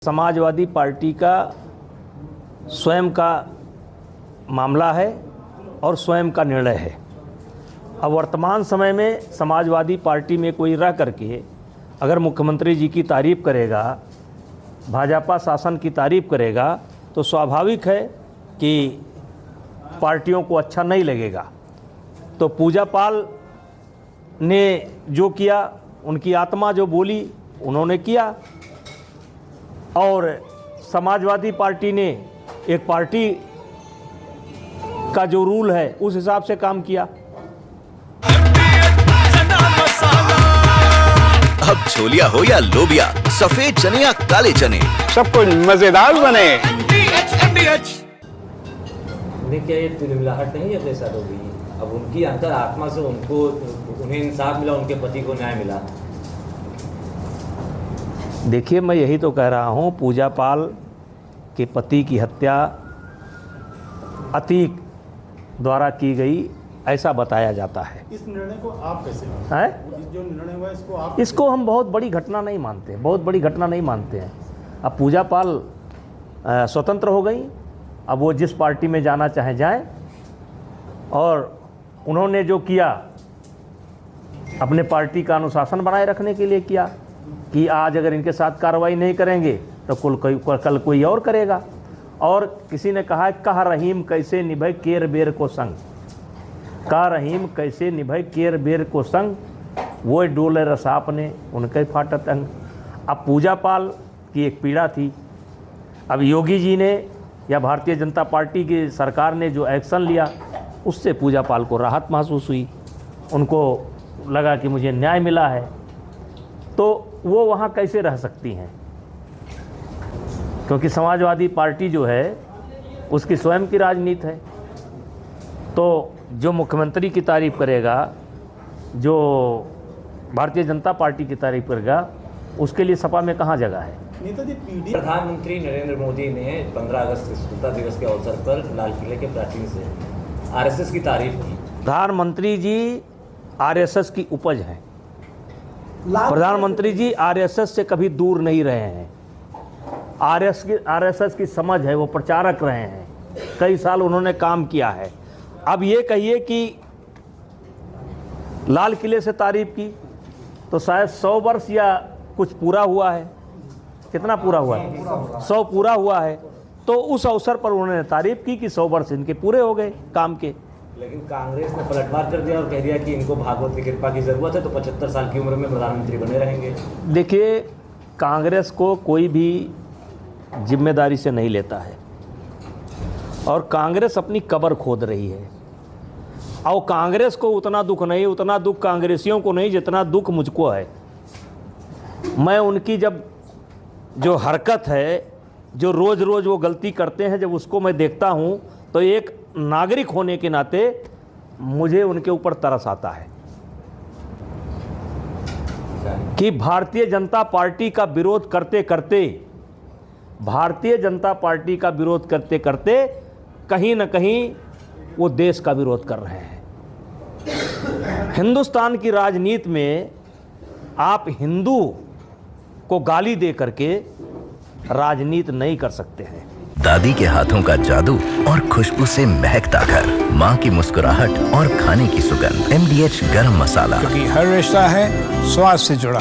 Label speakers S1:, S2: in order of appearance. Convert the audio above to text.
S1: Samajwadi party का स्वयं का मामला है और स्वयं का निर्णय है। अब वर्तमान समय में समाजवादी पार्टी में कोई रह करके अगर मुख्यमंत्री जी की तारीफ़ करेगा, भाजपा शासन की तारीफ़ करेगा, तो स्वाभाविक है कि पार्टियों को अच्छा नहीं लगेगा। तो पूजा पाल ने जो किया, उनकी आत्मा जो बोली उन्होंने किया, और समाजवादी पार्टी ने एक पार्टी का जो रूल है उस हिसाब से काम किया।
S2: अब छोलिया हो या लोबिया, सफेद चने या काले चने,
S3: सब कुछ मजेदार बने।
S4: क्या ये तिलमिलाहट नहीं है अपने साथ हो गई? अब उनकी अंतर आत्मा से उन्हें इंसाफ मिला, उनके पति को न्याय मिला।
S1: देखिए, मैं यही तो कह रहा हूँ, पूजा पाल के पति की हत्या अतीक द्वारा की गई ऐसा बताया जाता है।
S5: इस निर्णय को आप कैसे
S1: हैं?
S5: जो निर्णय हुआ
S1: इसको हम बहुत बड़ी घटना नहीं मानते, बहुत बड़ी घटना नहीं मानते हैं। अब पूजा पाल स्वतंत्र हो गई, अब वो जिस पार्टी में जाना चाहे जाए, और उन्होंने जो किया अपने पार्टी का अनुशासन बनाए रखने के लिए किया कि आज अगर इनके साथ कार्रवाई नहीं करेंगे तो कल कोई और करेगा। और किसी ने कहा, कह रहीम कैसे निभे केर बेर को संग, कह रहीम कैसे निभे केर बेर को संग, वो डोले रसाप ने उनके फाटत अंग। अब पूजा पाल की एक पीड़ा थी। अब योगी जी ने या भारतीय जनता पार्टी की सरकार ने जो एक्शन लिया, उससे पूजा पाल को राहत महसूस हुई। उनको लगा कि मुझे न्याय मिला है, तो वो वहाँ कैसे रह सकती हैं? क्योंकि समाजवादी पार्टी जो है उसकी स्वयं की राजनीति है। तो जो मुख्यमंत्री की तारीफ़ करेगा, जो भारतीय जनता पार्टी की तारीफ़ करेगा, उसके लिए सपा में कहाँ जगह है?
S5: नेताजी
S4: प्रधानमंत्री नरेंद्र मोदी ने 15 अगस्त स्वतंत्रता दिवस के अवसर पर लाल किले के प्राचीन से आरएसएस की तारीफ की।
S1: प्रधानमंत्री जी आरएसएस की उपज हैं। प्रधानमंत्री जी आरएसएस से कभी दूर नहीं रहे हैं। आरएसएस की समझ है, वो प्रचारक रहे हैं, कई साल उन्होंने काम किया है। अब ये कहिए कि लाल किले से तारीफ की, तो शायद 100 वर्ष या कुछ पूरा हुआ है। कितना पूरा हुआ है? 100 पूरा हुआ है। तो उस अवसर पर उन्होंने तारीफ की कि 100 वर्ष इनके पूरे हो गए काम के।
S4: लेकिन कांग्रेस ने पलटवार कर दिया और कह दिया कि इनको भागवत की कृपा की ज़रूरत है, तो 75 साल की उम्र में प्रधानमंत्री बने रहेंगे।
S1: देखिए, कांग्रेस को कोई भी जिम्मेदारी से नहीं लेता है, और कांग्रेस अपनी कब्र खोद रही है। और कांग्रेस को उतना दुख नहीं, उतना दुख कांग्रेसियों को नहीं जितना दुख मुझको है। मैं उनकी जब जो हरकत है, जो रोज़ रोज़ वो गलती करते हैं, जब उसको मैं देखता हूँ तो एक नागरिक होने के नाते मुझे उनके ऊपर तरस आता है कि भारतीय जनता पार्टी का विरोध करते करते, भारतीय जनता पार्टी का विरोध करते करते कहीं न कहीं वो देश का विरोध कर रहे हैं। हिंदुस्तान की राजनीति में आप हिंदू को गाली दे करके राजनीति नहीं कर सकते हैं।
S2: दादी के हाथों का जादू और खुशबू से महकता घर, माँ की मुस्कुराहट और खाने की सुगंध, MDH गरम मसाला,
S3: क्योंकि हर रिश्ता है स्वाद से जुड़ा।